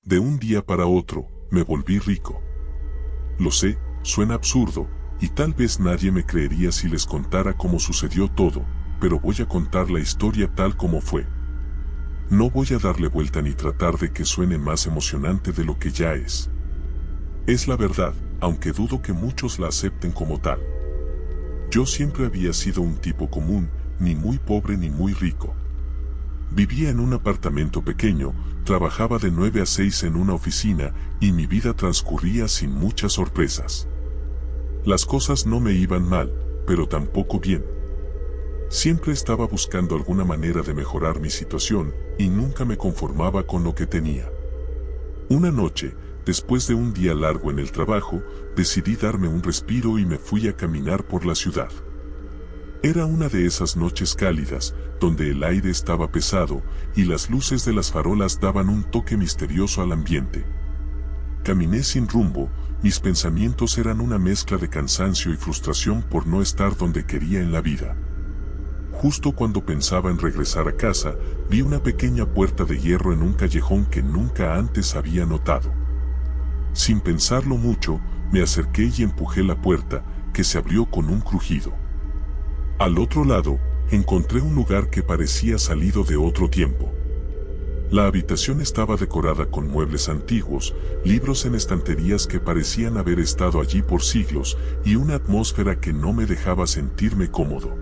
De un día para otro, me volví rico. Lo sé, suena absurdo, y tal vez nadie me creería si les contara cómo sucedió todo, pero voy a contar la historia tal como fue. No voy a darle vuelta ni tratar de que suene más emocionante de lo que ya es. Es la verdad, aunque dudo que muchos la acepten como tal. Yo siempre había sido un tipo común, ni muy pobre ni muy rico. Vivía en un apartamento pequeño, trabajaba de 9 a 6 en una oficina y mi vida transcurría sin muchas sorpresas. Las cosas no me iban mal, pero tampoco bien. Siempre estaba buscando alguna manera de mejorar mi situación y nunca me conformaba con lo que tenía. Una noche, después de un día largo en el trabajo, decidí darme un respiro y me fui a caminar por la ciudad. Era una de esas noches cálidas, donde el aire estaba pesado y las luces de las farolas daban un toque misterioso al ambiente. Caminé sin rumbo, mis pensamientos eran una mezcla de cansancio y frustración por no estar donde quería en la vida. Justo cuando pensaba en regresar a casa, vi una pequeña puerta de hierro en un callejón que nunca antes había notado. Sin pensarlo mucho, me acerqué y empujé la puerta, que se abrió con un crujido. Al otro lado, encontré un lugar que parecía salido de otro tiempo. La habitación estaba decorada con muebles antiguos, libros en estanterías que parecían haber estado allí por siglos, y una atmósfera que no me dejaba sentirme cómodo.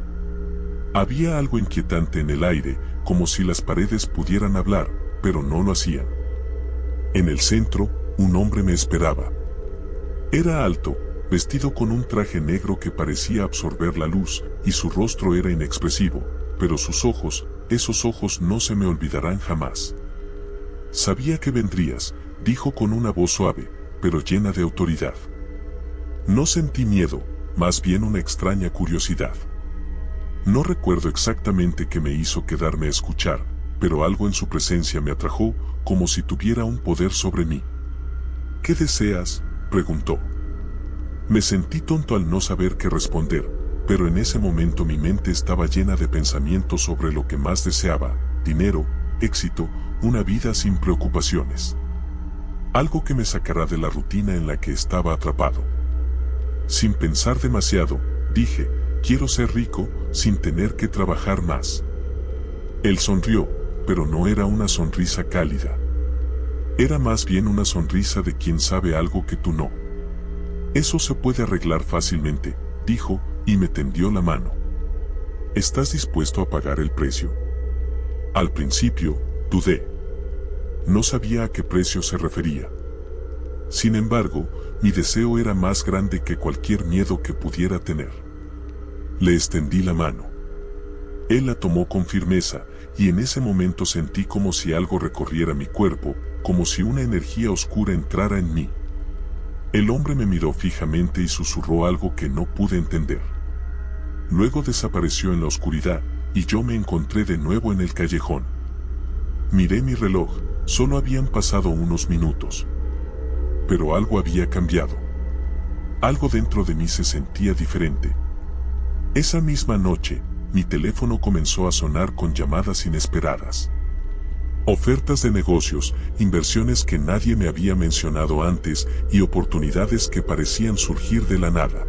Había algo inquietante en el aire, como si las paredes pudieran hablar, pero no lo hacían. En el centro, un hombre me esperaba. Era alto, vestido con un traje negro que parecía absorber la luz, y su rostro era inexpresivo, pero sus ojos, esos ojos no se me olvidarán jamás. Sabía que vendrías, dijo con una voz suave, pero llena de autoridad. No sentí miedo, más bien una extraña curiosidad. No recuerdo exactamente qué me hizo quedarme a escuchar, pero algo en su presencia me atrajo, como si tuviera un poder sobre mí. ¿Qué deseas?, preguntó. Me sentí tonto al no saber qué responder, pero en ese momento mi mente estaba llena de pensamientos sobre lo que más deseaba: dinero, éxito, una vida sin preocupaciones. Algo que me sacará de la rutina en la que estaba atrapado. Sin pensar demasiado, dije: quiero ser rico, sin tener que trabajar más. Él sonrió, pero no era una sonrisa cálida. Era más bien una sonrisa de quien sabe algo que tú no. Eso se puede arreglar fácilmente, dijo, y me tendió la mano. ¿Estás dispuesto a pagar el precio? Al principio, dudé. No sabía a qué precio se refería. Sin embargo, mi deseo era más grande que cualquier miedo que pudiera tener. Le extendí la mano. Él la tomó con firmeza, y en ese momento sentí como si algo recorriera mi cuerpo, como si una energía oscura entrara en mí. El hombre me miró fijamente y susurró algo que no pude entender. Luego desapareció en la oscuridad, y yo me encontré de nuevo en el callejón. Miré mi reloj, solo habían pasado unos minutos. Pero algo había cambiado. Algo dentro de mí se sentía diferente. Esa misma noche, mi teléfono comenzó a sonar con llamadas inesperadas. Ofertas de negocios, inversiones que nadie me había mencionado antes y oportunidades que parecían surgir de la nada.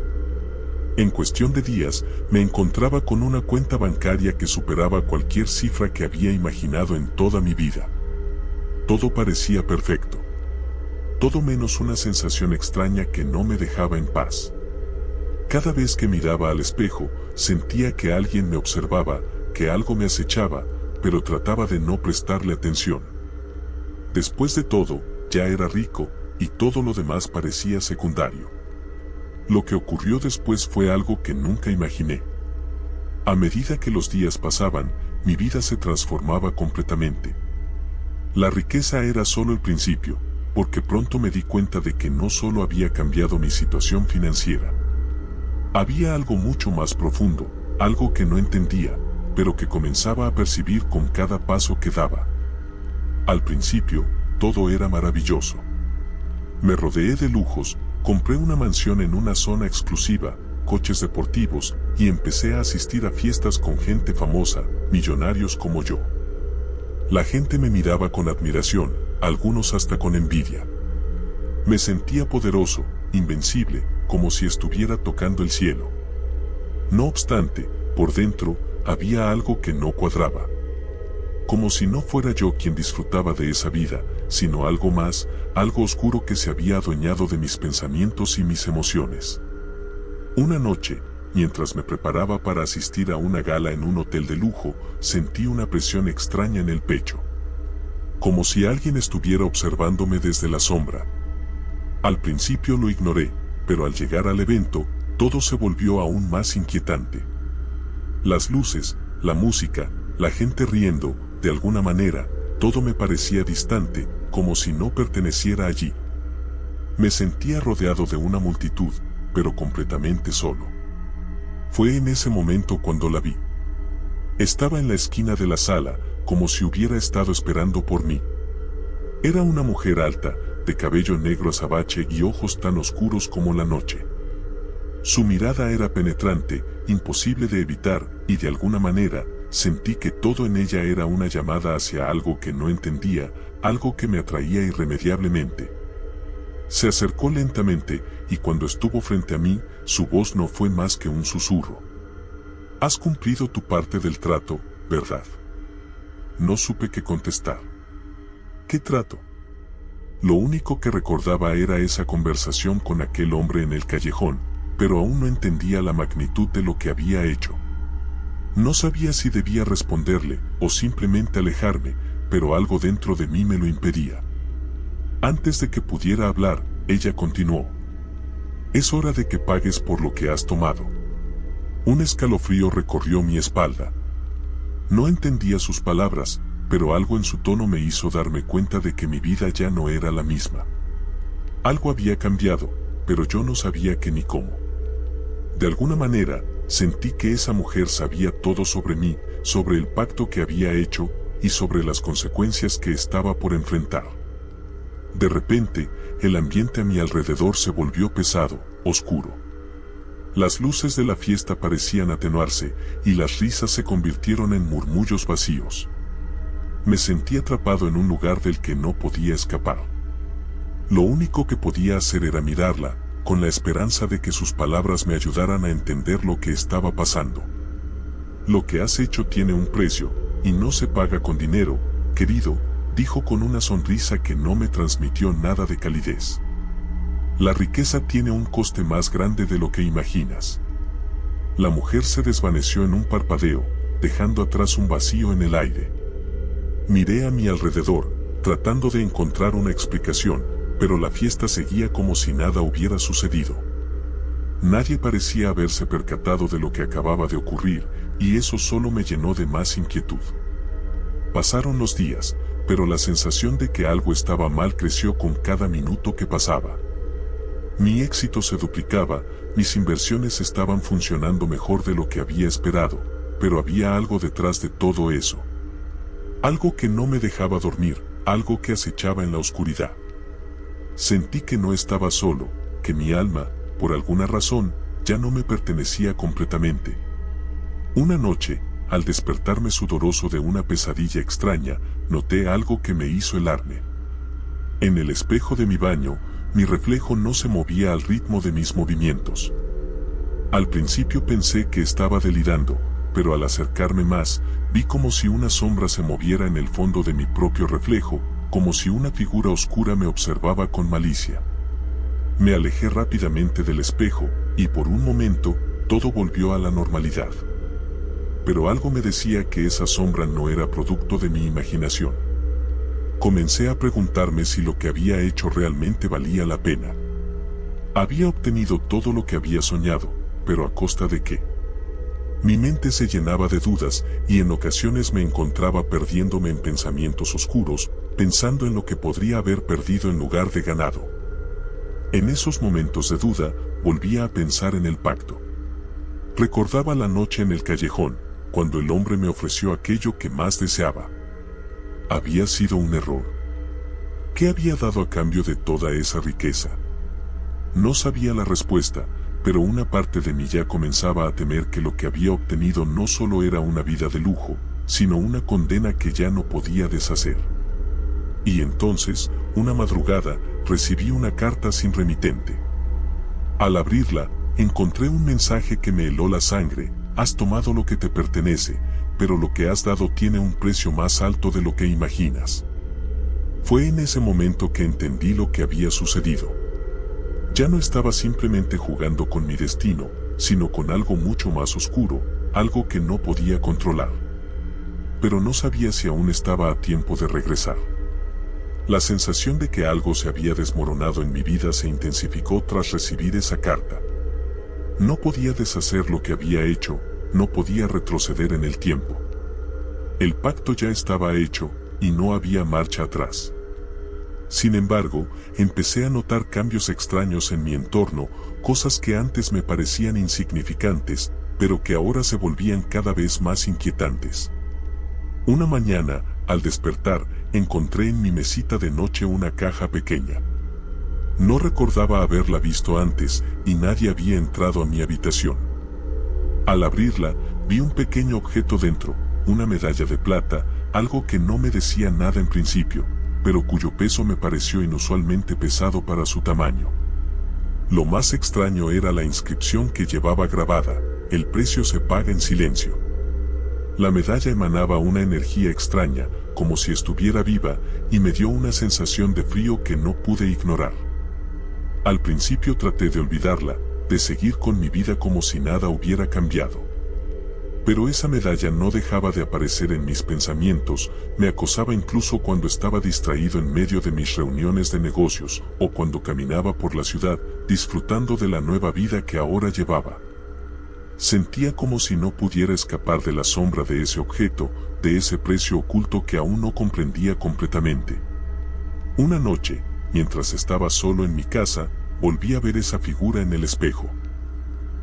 En cuestión de días, me encontraba con una cuenta bancaria que superaba cualquier cifra que había imaginado en toda mi vida. Todo parecía perfecto. Todo menos una sensación extraña que no me dejaba en paz. Cada vez que miraba al espejo, sentía que alguien me observaba, que algo me acechaba, pero trataba de no prestarle atención. Después de todo, ya era rico, y todo lo demás parecía secundario. Lo que ocurrió después fue algo que nunca imaginé. A medida que los días pasaban, mi vida se transformaba completamente. La riqueza era solo el principio, porque pronto me di cuenta de que no solo había cambiado mi situación financiera. Había algo mucho más profundo, algo que no entendía, pero que comenzaba a percibir con cada paso que daba. Al principio, todo era maravilloso. Me rodeé de lujos, compré una mansión en una zona exclusiva, coches deportivos, y empecé a asistir a fiestas con gente famosa, millonarios como yo. La gente me miraba con admiración, algunos hasta con envidia. Me sentía poderoso, invencible, como si estuviera tocando el cielo. No obstante, por dentro, había algo que no cuadraba. Como si no fuera yo quien disfrutaba de esa vida, sino algo más, algo oscuro que se había adueñado de mis pensamientos y mis emociones. Una noche, mientras me preparaba para asistir a una gala en un hotel de lujo, sentí una presión extraña en el pecho. Como si alguien estuviera observándome desde la sombra. Al principio lo ignoré, pero al llegar al evento, todo se volvió aún más inquietante. Las luces, la música, la gente riendo, de alguna manera, todo me parecía distante, como si no perteneciera allí. Me sentía rodeado de una multitud, pero completamente solo. Fue en ese momento cuando la vi. Estaba en la esquina de la sala, como si hubiera estado esperando por mí. Era una mujer alta, de cabello negro azabache y ojos tan oscuros como la noche. Su mirada era penetrante, imposible de evitar, y de alguna manera, sentí que todo en ella era una llamada hacia algo que no entendía, algo que me atraía irremediablemente. Se acercó lentamente, y cuando estuvo frente a mí, su voz no fue más que un susurro. «Has cumplido tu parte del trato, ¿verdad?». No supe qué contestar. ¿Qué trato? Lo único que recordaba era esa conversación con aquel hombre en el callejón, pero aún no entendía la magnitud de lo que había hecho. No sabía si debía responderle o simplemente alejarme, pero algo dentro de mí me lo impedía. Antes de que pudiera hablar, ella continuó. «Es hora de que pagues por lo que has tomado». Un escalofrío recorrió mi espalda. No entendía sus palabras, pero algo en su tono me hizo darme cuenta de que mi vida ya no era la misma. Algo había cambiado, pero yo no sabía qué ni cómo. De alguna manera, sentí que esa mujer sabía todo sobre mí, sobre el pacto que había hecho y sobre las consecuencias que estaba por enfrentar. De repente, el ambiente a mi alrededor se volvió pesado, oscuro. Las luces de la fiesta parecían atenuarse y las risas se convirtieron en murmullos vacíos. Me sentí atrapado en un lugar del que no podía escapar. Lo único que podía hacer era mirarla, con la esperanza de que sus palabras me ayudaran a entender lo que estaba pasando. «Lo que has hecho tiene un precio, y no se paga con dinero, querido», dijo con una sonrisa que no me transmitió nada de calidez. «La riqueza tiene un coste más grande de lo que imaginas». La mujer se desvaneció en un parpadeo, dejando atrás un vacío en el aire. Miré a mi alrededor, tratando de encontrar una explicación, pero la fiesta seguía como si nada hubiera sucedido. Nadie parecía haberse percatado de lo que acababa de ocurrir, y eso solo me llenó de más inquietud. Pasaron los días, pero la sensación de que algo estaba mal creció con cada minuto que pasaba. Mi éxito se duplicaba, mis inversiones estaban funcionando mejor de lo que había esperado, pero había algo detrás de todo eso. Algo que no me dejaba dormir, algo que acechaba en la oscuridad. Sentí que no estaba solo, que mi alma, por alguna razón, ya no me pertenecía completamente. Una noche, al despertarme sudoroso de una pesadilla extraña, noté algo que me hizo helarme. En el espejo de mi baño, mi reflejo no se movía al ritmo de mis movimientos. Al principio pensé que estaba delirando, pero al acercarme más, vi como si una sombra se moviera en el fondo de mi propio reflejo, como si una figura oscura me observaba con malicia. Me alejé rápidamente del espejo, y por un momento, todo volvió a la normalidad. Pero algo me decía que esa sombra no era producto de mi imaginación. Comencé a preguntarme si lo que había hecho realmente valía la pena. Había obtenido todo lo que había soñado, pero ¿a costa de qué? Mi mente se llenaba de dudas y en ocasiones me encontraba perdiéndome en pensamientos oscuros, pensando en lo que podría haber perdido en lugar de ganado. En esos momentos de duda, volvía a pensar en el pacto. Recordaba la noche en el callejón, cuando el hombre me ofreció aquello que más deseaba. Había sido un error. ¿Qué había dado a cambio de toda esa riqueza? No sabía la respuesta, pero una parte de mí ya comenzaba a temer que lo que había obtenido no solo era una vida de lujo, sino una condena que ya no podía deshacer. Y entonces, una madrugada, recibí una carta sin remitente. Al abrirla, encontré un mensaje que me heló la sangre: has tomado lo que te pertenece, pero lo que has dado tiene un precio más alto de lo que imaginas. Fue en ese momento que entendí lo que había sucedido. Ya no estaba simplemente jugando con mi destino, sino con algo mucho más oscuro, algo que no podía controlar. Pero no sabía si aún estaba a tiempo de regresar. La sensación de que algo se había desmoronado en mi vida se intensificó tras recibir esa carta. No podía deshacer lo que había hecho, no podía retroceder en el tiempo. El pacto ya estaba hecho, y no había marcha atrás. Sin embargo, empecé a notar cambios extraños en mi entorno, cosas que antes me parecían insignificantes, pero que ahora se volvían cada vez más inquietantes. Una mañana, al despertar, encontré en mi mesita de noche una caja pequeña. No recordaba haberla visto antes, y nadie había entrado a mi habitación. Al abrirla, vi un pequeño objeto dentro, una medalla de plata, algo que no me decía nada en principio, pero cuyo peso me pareció inusualmente pesado para su tamaño. Lo más extraño era la inscripción que llevaba grabada: el precio se paga en silencio. La medalla emanaba una energía extraña, como si estuviera viva, y me dio una sensación de frío que no pude ignorar. Al principio traté de olvidarla, de seguir con mi vida como si nada hubiera cambiado. Pero esa medalla no dejaba de aparecer en mis pensamientos, me acosaba incluso cuando estaba distraído en medio de mis reuniones de negocios, o cuando caminaba por la ciudad, disfrutando de la nueva vida que ahora llevaba. Sentía como si no pudiera escapar de la sombra de ese objeto, de ese precio oculto que aún no comprendía completamente. Una noche, mientras estaba solo en mi casa, volví a ver esa figura en el espejo.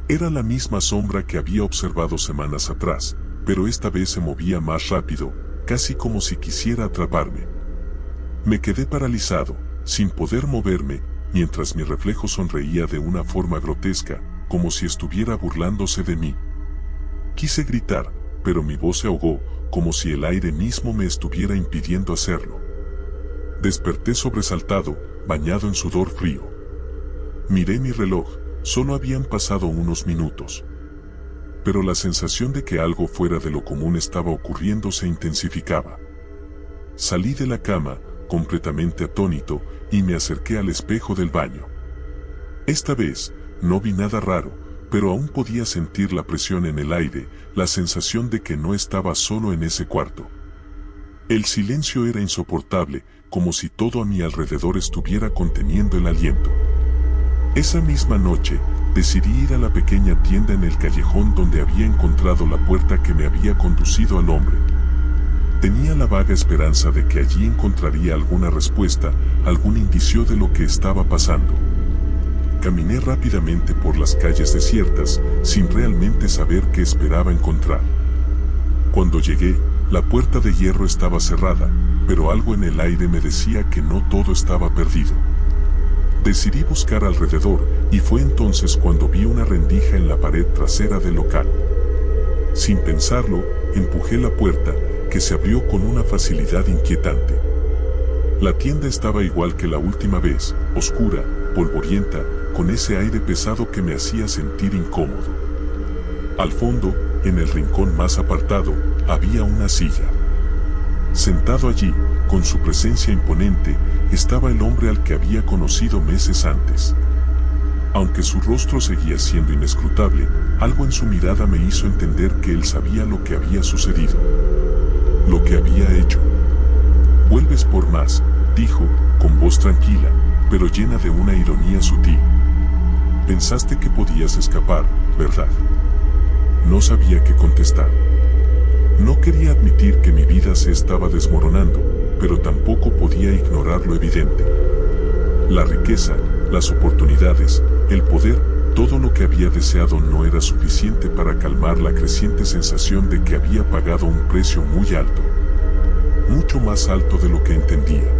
Era la misma sombra que había observado semanas atrás, pero esta vez se movía más rápido, casi como si quisiera atraparme. Me quedé paralizado, sin poder moverme, mientras mi reflejo sonreía de una forma grotesca, como si estuviera burlándose de mí. Quise gritar, pero mi voz se ahogó, como si el aire mismo me estuviera impidiendo hacerlo. Desperté sobresaltado, bañado en sudor frío. Miré mi reloj, solo habían pasado unos minutos. Pero la sensación de que algo fuera de lo común estaba ocurriendo se intensificaba. Salí de la cama, completamente atónito, y me acerqué al espejo del baño. Esta vez, no vi nada raro, pero aún podía sentir la presión en el aire, la sensación de que no estaba solo en ese cuarto. El silencio era insoportable, como si todo a mi alrededor estuviera conteniendo el aliento. Esa misma noche, decidí ir a la pequeña tienda en el callejón donde había encontrado la puerta que me había conducido al hombre. Tenía la vaga esperanza de que allí encontraría alguna respuesta, algún indicio de lo que estaba pasando. Caminé rápidamente por las calles desiertas, sin realmente saber qué esperaba encontrar. Cuando llegué, la puerta de hierro estaba cerrada, pero algo en el aire me decía que no todo estaba perdido. Decidí buscar alrededor, y fue entonces cuando vi una rendija en la pared trasera del local. Sin pensarlo, empujé la puerta, que se abrió con una facilidad inquietante. La tienda estaba igual que la última vez, oscura, polvorienta, con ese aire pesado que me hacía sentir incómodo. Al fondo, en el rincón más apartado, había una silla. Sentado allí, con su presencia imponente, estaba el hombre al que había conocido meses antes. Aunque su rostro seguía siendo inescrutable, algo en su mirada me hizo entender que él sabía lo que había sucedido, lo que había hecho. «Vuelves por más», dijo, con voz tranquila, pero llena de una ironía sutil. «Pensaste que podías escapar, ¿verdad?». No sabía qué contestar. No quería admitir que mi vida se estaba desmoronando, pero tampoco podía ignorar lo evidente. La riqueza, las oportunidades, el poder, todo lo que había deseado no era suficiente para calmar la creciente sensación de que había pagado un precio muy alto. Mucho más alto de lo que entendía.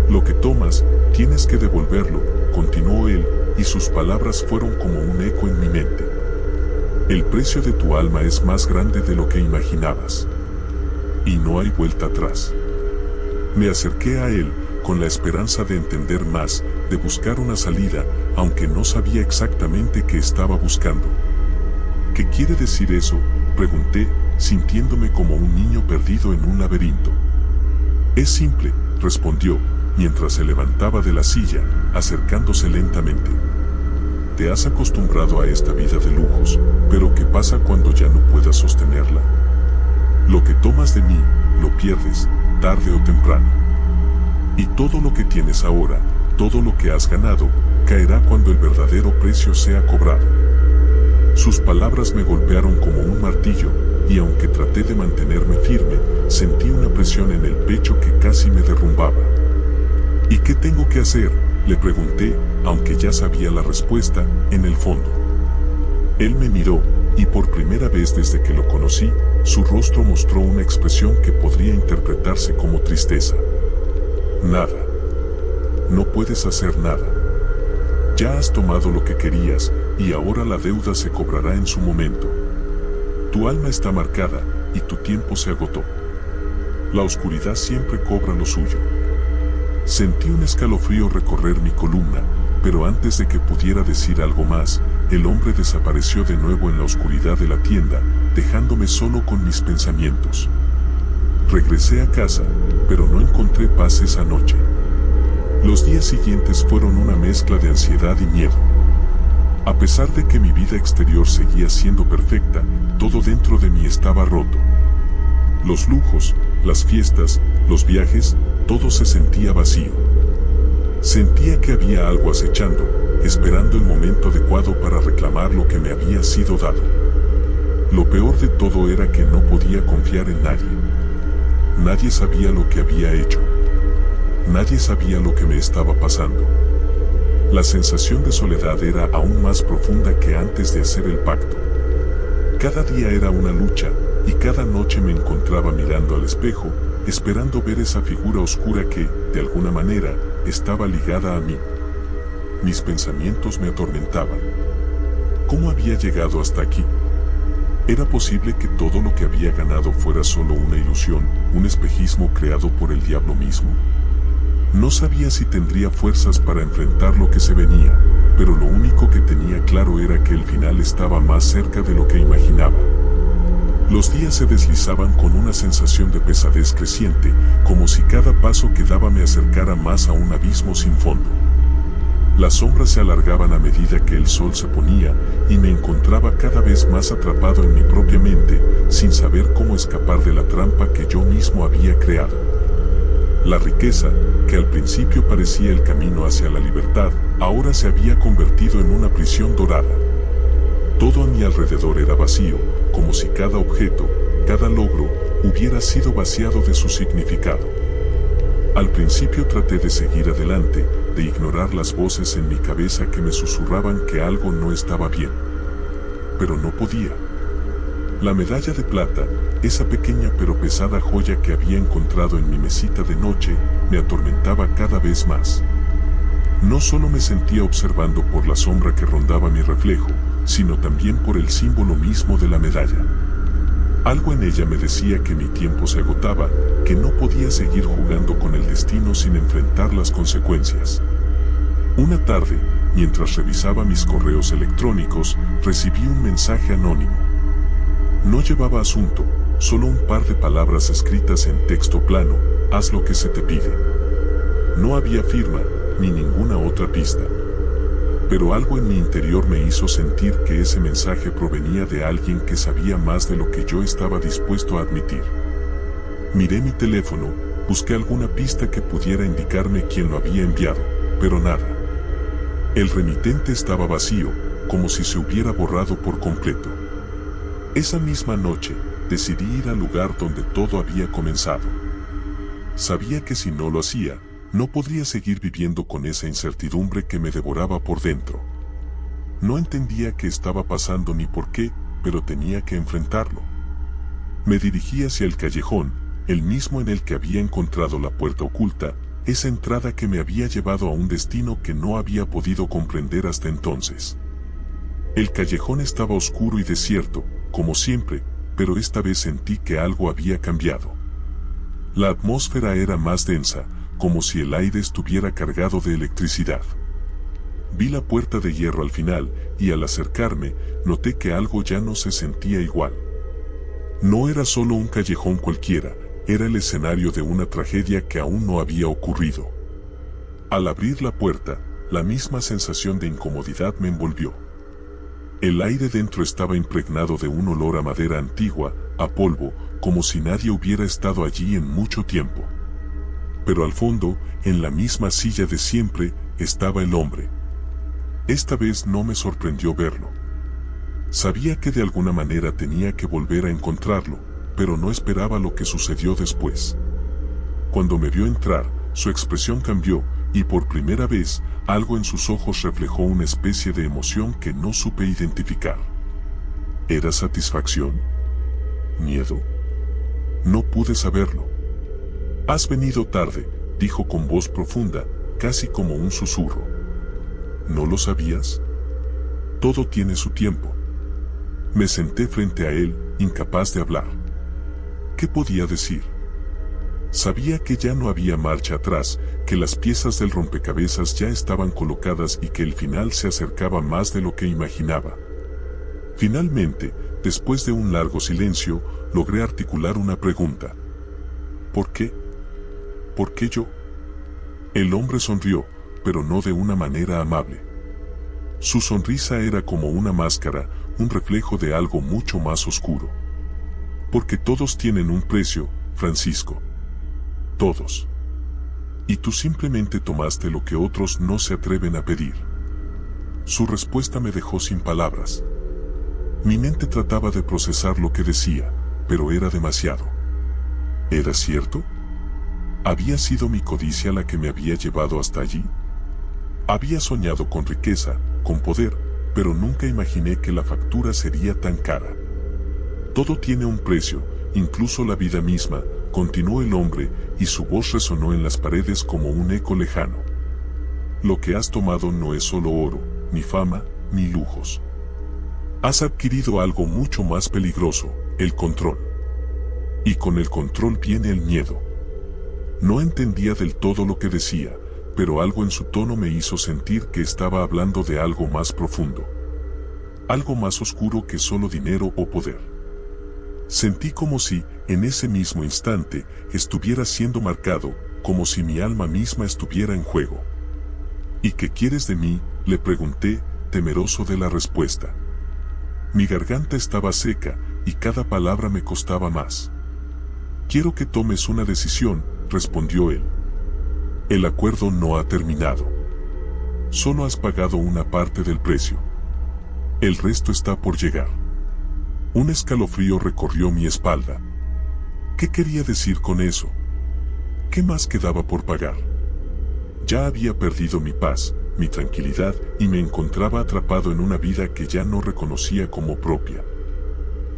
«Lo que tomas, tienes que devolverlo», continuó él, y sus palabras fueron como un eco en mi mente. «El precio de tu alma es más grande de lo que imaginabas. Y no hay vuelta atrás». Me acerqué a él, con la esperanza de entender más, de buscar una salida, aunque no sabía exactamente qué estaba buscando. ¿Qué quiere decir eso?, pregunté, sintiéndome como un niño perdido en un laberinto. Es simple, respondió, mientras se levantaba de la silla, acercándose lentamente. Te has acostumbrado a esta vida de lujos, pero ¿qué pasa cuando ya no puedas sostenerla? Lo que tomas de mí, lo pierdes, tarde o temprano. Y todo lo que tienes ahora, todo lo que has ganado, caerá cuando el verdadero precio sea cobrado. Sus palabras me golpearon como un martillo, y aunque traté de mantenerme firme, sentí una presión en el pecho que casi me derrumbaba. ¿Y qué tengo que hacer?, le pregunté, aunque ya sabía la respuesta, en el fondo. Él me miró, y por primera vez desde que lo conocí, su rostro mostró una expresión que podría interpretarse como tristeza. Nada. No puedes hacer nada. Ya has tomado lo que querías, y ahora la deuda se cobrará en su momento. Tu alma está marcada, y tu tiempo se agotó. La oscuridad siempre cobra lo suyo. Sentí un escalofrío recorrer mi columna, pero antes de que pudiera decir algo más, el hombre desapareció de nuevo en la oscuridad de la tienda, dejándome solo con mis pensamientos. Regresé a casa, pero no encontré paz esa noche. Los días siguientes fueron una mezcla de ansiedad y miedo. A pesar de que mi vida exterior seguía siendo perfecta, todo dentro de mí estaba roto. Los lujos, las fiestas, los viajes, todo se sentía vacío. Sentía que había algo acechando, esperando el momento adecuado para reclamar lo que me había sido dado. Lo peor de todo era que no podía confiar en nadie. Nadie sabía lo que había hecho. Nadie sabía lo que me estaba pasando. La sensación de soledad era aún más profunda que antes de hacer el pacto. Cada día era una lucha, y cada noche me encontraba mirando al espejo, esperando ver esa figura oscura que, de alguna manera, estaba ligada a mí. Mis pensamientos me atormentaban. ¿Cómo había llegado hasta aquí? ¿Era posible que todo lo que había ganado fuera solo una ilusión, un espejismo creado por el diablo mismo? No sabía si tendría fuerzas para enfrentar lo que se venía, pero lo único que tenía claro era que el final estaba más cerca de lo que imaginaba. Los días se deslizaban con una sensación de pesadez creciente, como si cada paso que daba me acercara más a un abismo sin fondo. Las sombras se alargaban a medida que el sol se ponía, y me encontraba cada vez más atrapado en mi propia mente, sin saber cómo escapar de la trampa que yo mismo había creado. La riqueza, que al principio parecía el camino hacia la libertad, ahora se había convertido en una prisión dorada. Todo a mi alrededor era vacío, como si cada objeto, cada logro, hubiera sido vaciado de su significado. Al principio traté de seguir adelante, de ignorar las voces en mi cabeza que me susurraban que algo no estaba bien. Pero no podía. La medalla de plata, esa pequeña pero pesada joya que había encontrado en mi mesita de noche, me atormentaba cada vez más. No solo me sentía observando por la sombra que rondaba mi reflejo, sino también por el símbolo mismo de la medalla. Algo en ella me decía que mi tiempo se agotaba, que no podía seguir jugando con el destino sin enfrentar las consecuencias. Una tarde, mientras revisaba mis correos electrónicos, recibí un mensaje anónimo. No llevaba asunto, solo un par de palabras escritas en texto plano: haz lo que se te pide. No había firma, ni ninguna otra pista. Pero algo en mi interior me hizo sentir que ese mensaje provenía de alguien que sabía más de lo que yo estaba dispuesto a admitir. Miré mi teléfono, busqué alguna pista que pudiera indicarme quién lo había enviado, pero nada. El remitente estaba vacío, como si se hubiera borrado por completo. Esa misma noche, decidí ir al lugar donde todo había comenzado. Sabía que si no lo hacía, no podría seguir viviendo con esa incertidumbre que me devoraba por dentro. No entendía qué estaba pasando ni por qué, pero tenía que enfrentarlo. Me dirigí hacia el callejón, el mismo en el que había encontrado la puerta oculta, esa entrada que me había llevado a un destino que no había podido comprender hasta entonces. El callejón estaba oscuro y desierto, como siempre, pero esta vez sentí que algo había cambiado. La atmósfera era más densa, como si el aire estuviera cargado de electricidad. Vi la puerta de hierro al final, y al acercarme, noté que algo ya no se sentía igual. No era solo un callejón cualquiera, era el escenario de una tragedia que aún no había ocurrido. Al abrir la puerta, la misma sensación de incomodidad me envolvió. El aire dentro estaba impregnado de un olor a madera antigua, a polvo, como si nadie hubiera estado allí en mucho tiempo. Pero al fondo, en la misma silla de siempre, estaba el hombre. Esta vez no me sorprendió verlo. Sabía que de alguna manera tenía que volver a encontrarlo, pero no esperaba lo que sucedió después. Cuando me vio entrar, su expresión cambió, y por primera vez, algo en sus ojos reflejó una especie de emoción que no supe identificar. ¿Era satisfacción? ¿Miedo? No pude saberlo. «Has venido tarde», dijo con voz profunda, casi como un susurro. ¿No lo sabías? Todo tiene su tiempo. Me senté frente a él, incapaz de hablar. ¿Qué podía decir? Sabía que ya no había marcha atrás, que las piezas del rompecabezas ya estaban colocadas y que el final se acercaba más de lo que imaginaba. Finalmente, después de un largo silencio, logré articular una pregunta. ¿Por qué? ¿Por qué yo? El hombre sonrió, pero no de una manera amable. Su sonrisa era como una máscara, un reflejo de algo mucho más oscuro. Porque todos tienen un precio, Francisco. Todos. Y tú simplemente tomaste lo que otros no se atreven a pedir. Su respuesta me dejó sin palabras. Mi mente trataba de procesar lo que decía, pero era demasiado. ¿Era cierto? ¿Había sido mi codicia la que me había llevado hasta allí? Había soñado con riqueza, con poder, pero nunca imaginé que la factura sería tan cara. Todo tiene un precio, incluso la vida misma, continuó el hombre, y su voz resonó en las paredes como un eco lejano. Lo que has tomado no es solo oro, ni fama, ni lujos. Has adquirido algo mucho más peligroso, el control. Y con el control viene el miedo. No entendía del todo lo que decía, pero algo en su tono me hizo sentir que estaba hablando de algo más profundo. Algo más oscuro que solo dinero o poder. Sentí como si, en ese mismo instante, estuviera siendo marcado, como si mi alma misma estuviera en juego. ¿Y qué quieres de mí?, le pregunté, temeroso de la respuesta. Mi garganta estaba seca, y cada palabra me costaba más. Quiero que tomes una decisión, respondió él. El acuerdo no ha terminado. Solo has pagado una parte del precio. El resto está por llegar. Un escalofrío recorrió mi espalda. ¿Qué quería decir con eso? ¿Qué más quedaba por pagar? Ya había perdido mi paz, mi tranquilidad, y me encontraba atrapado en una vida que ya no reconocía como propia.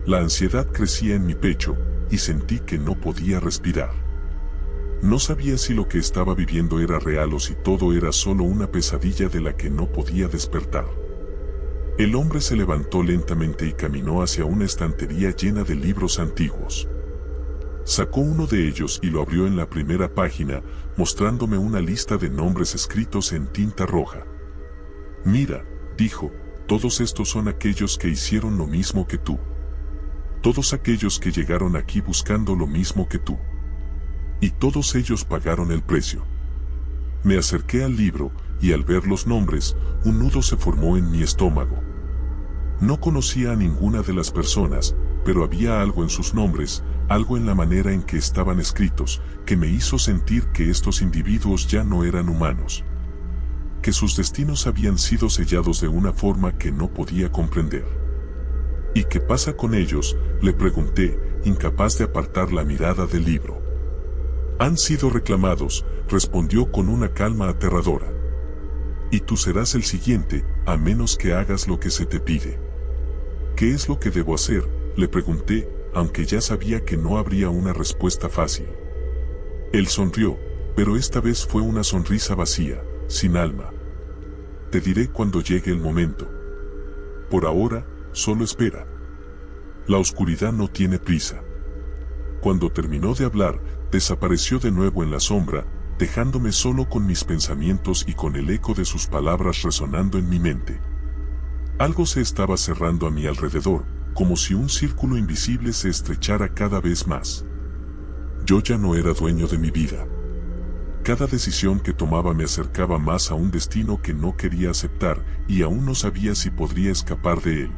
La ansiedad crecía en mi pecho, y sentí que no podía respirar. No sabía si lo que estaba viviendo era real o si todo era solo una pesadilla de la que no podía despertar. El hombre se levantó lentamente y caminó hacia una estantería llena de libros antiguos. Sacó uno de ellos y lo abrió en la primera página, mostrándome una lista de nombres escritos en tinta roja. Mira, dijo, todos estos son aquellos que hicieron lo mismo que tú. Todos aquellos que llegaron aquí buscando lo mismo que tú. Y todos ellos pagaron el precio. Me acerqué al libro, y al ver los nombres, un nudo se formó en mi estómago. No conocía a ninguna de las personas, pero había algo en sus nombres, algo en la manera en que estaban escritos, que me hizo sentir que estos individuos ya no eran humanos. Que sus destinos habían sido sellados de una forma que no podía comprender. ¿Y qué pasa con ellos?, le pregunté, incapaz de apartar la mirada del libro. Han sido reclamados, respondió con una calma aterradora. Y tú serás el siguiente, a menos que hagas lo que se te pide. ¿Qué es lo que debo hacer?, le pregunté, aunque ya sabía que no habría una respuesta fácil. Él sonrió, pero esta vez fue una sonrisa vacía, sin alma. Te diré cuando llegue el momento. Por ahora, solo espera. La oscuridad no tiene prisa. Cuando terminó de hablar, desapareció de nuevo en la sombra, dejándome solo con mis pensamientos y con el eco de sus palabras resonando en mi mente. Algo se estaba cerrando a mi alrededor, como si un círculo invisible se estrechara cada vez más. Yo ya no era dueño de mi vida. Cada decisión que tomaba me acercaba más a un destino que no quería aceptar y aún no sabía si podría escapar de él.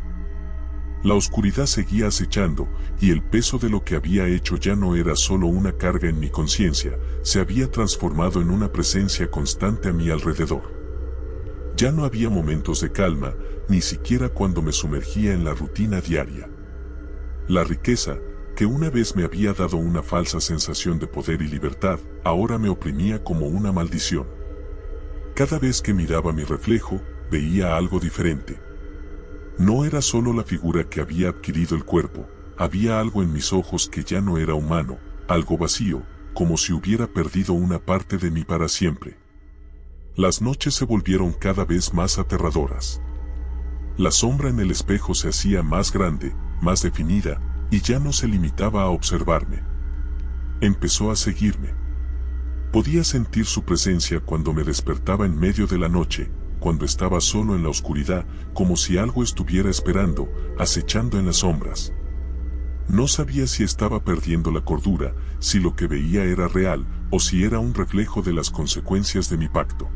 La oscuridad seguía acechando y el peso de lo que había hecho ya no era solo una carga en mi conciencia, se había transformado en una presencia constante a mi alrededor. Ya no había momentos de calma, ni siquiera cuando me sumergía en la rutina diaria. La riqueza, que una vez me había dado una falsa sensación de poder y libertad, ahora me oprimía como una maldición. Cada vez que miraba mi reflejo, veía algo diferente. No era solo la figura que había adquirido el cuerpo, había algo en mis ojos que ya no era humano, algo vacío, como si hubiera perdido una parte de mí para siempre. Las noches se volvieron cada vez más aterradoras. La sombra en el espejo se hacía más grande, más definida, y ya no se limitaba a observarme. Empezó a seguirme. Podía sentir su presencia cuando me despertaba en medio de la noche, cuando estaba solo en la oscuridad, como si algo estuviera esperando, acechando en las sombras. No sabía si estaba perdiendo la cordura, si lo que veía era real, o si era un reflejo de las consecuencias de mi pacto.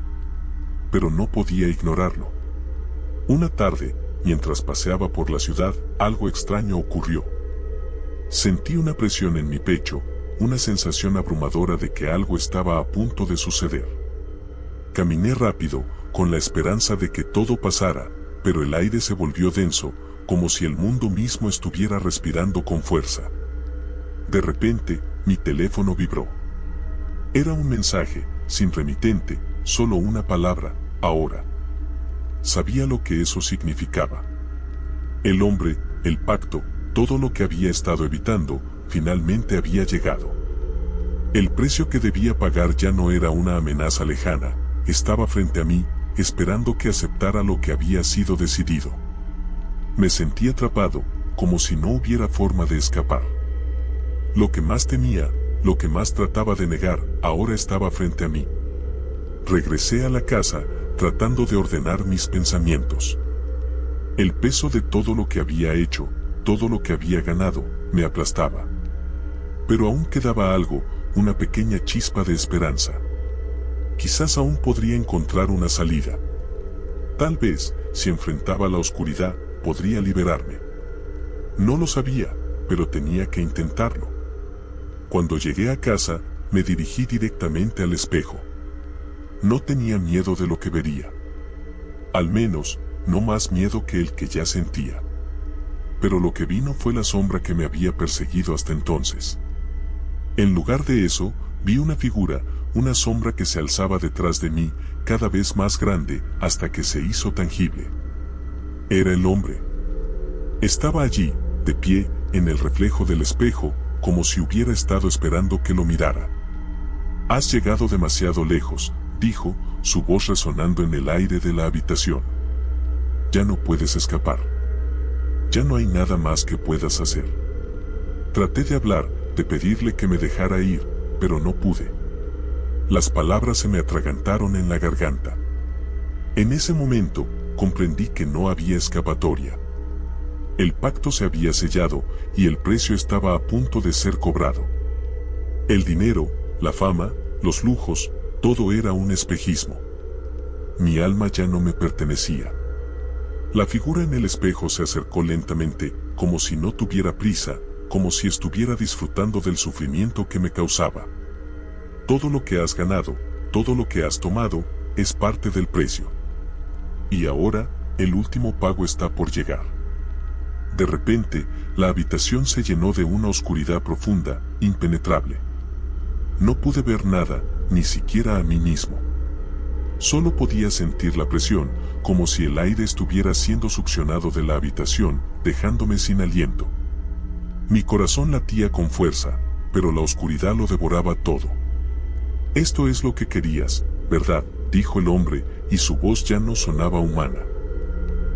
Pero no podía ignorarlo. Una tarde, mientras paseaba por la ciudad, algo extraño ocurrió. Sentí una presión en mi pecho, una sensación abrumadora de que algo estaba a punto de suceder. Caminé rápido, con la esperanza de que todo pasara, pero el aire se volvió denso, como si el mundo mismo estuviera respirando con fuerza. De repente, mi teléfono vibró. Era un mensaje, sin remitente, solo una palabra, ahora. Sabía lo que eso significaba. El hombre, el pacto, todo lo que había estado evitando, finalmente había llegado. El precio que debía pagar ya no era una amenaza lejana, estaba frente a mí, esperando que aceptara lo que había sido decidido. Me sentí atrapado, como si no hubiera forma de escapar. Lo que más temía, lo que más trataba de negar, ahora estaba frente a mí. Regresé a la casa, tratando de ordenar mis pensamientos. El peso de todo lo que había hecho, todo lo que había ganado, me aplastaba. Pero aún quedaba algo, una pequeña chispa de esperanza. Quizás aún podría encontrar una salida. Tal vez, si enfrentaba la oscuridad, podría liberarme. No lo sabía, pero tenía que intentarlo. Cuando llegué a casa, me dirigí directamente al espejo. No tenía miedo de lo que vería. Al menos, no más miedo que el que ya sentía. Pero lo que vi no fue la sombra que me había perseguido hasta entonces. En lugar de eso, vi una figura, una sombra que se alzaba detrás de mí, cada vez más grande, hasta que se hizo tangible. Era el hombre. Estaba allí, de pie, en el reflejo del espejo, como si hubiera estado esperando que lo mirara. «Has llegado demasiado lejos», dijo, su voz resonando en el aire de la habitación. «Ya no puedes escapar. Ya no hay nada más que puedas hacer». Traté de hablar, de pedirle que me dejara ir, pero no pude. Las palabras se me atragantaron en la garganta. En ese momento, comprendí que no había escapatoria. El pacto se había sellado, y el precio estaba a punto de ser cobrado. El dinero, la fama, los lujos, todo era un espejismo. Mi alma ya no me pertenecía. La figura en el espejo se acercó lentamente, como si no tuviera prisa, como si estuviera disfrutando del sufrimiento que me causaba. Todo lo que has ganado, todo lo que has tomado, es parte del precio. Y ahora, el último pago está por llegar. De repente, la habitación se llenó de una oscuridad profunda, impenetrable. No pude ver nada, ni siquiera a mí mismo. Solo podía sentir la presión, como si el aire estuviera siendo succionado de la habitación, dejándome sin aliento. Mi corazón latía con fuerza, pero la oscuridad lo devoraba todo. «Esto es lo que querías, ¿verdad?», dijo el hombre, y su voz ya no sonaba humana.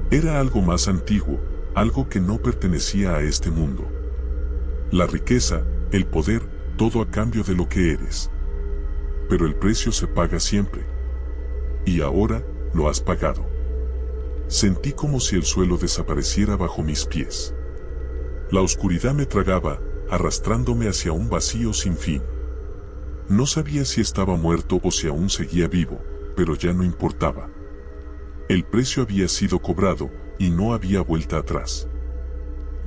Era algo más antiguo, algo que no pertenecía a este mundo. La riqueza, el poder, todo a cambio de lo que eres. Pero el precio se paga siempre. Y ahora, lo has pagado. Sentí como si el suelo desapareciera bajo mis pies. La oscuridad me tragaba, arrastrándome hacia un vacío sin fin. No sabía si estaba muerto o si aún seguía vivo, pero ya no importaba. El precio había sido cobrado, y no había vuelta atrás.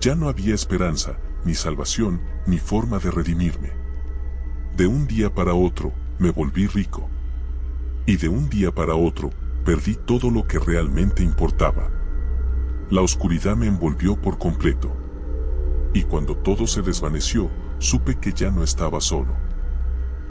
Ya no había esperanza, ni salvación, ni forma de redimirme. De un día para otro, me volví rico. Y de un día para otro, perdí todo lo que realmente importaba. La oscuridad me envolvió por completo. Y cuando todo se desvaneció, supe que ya no estaba solo.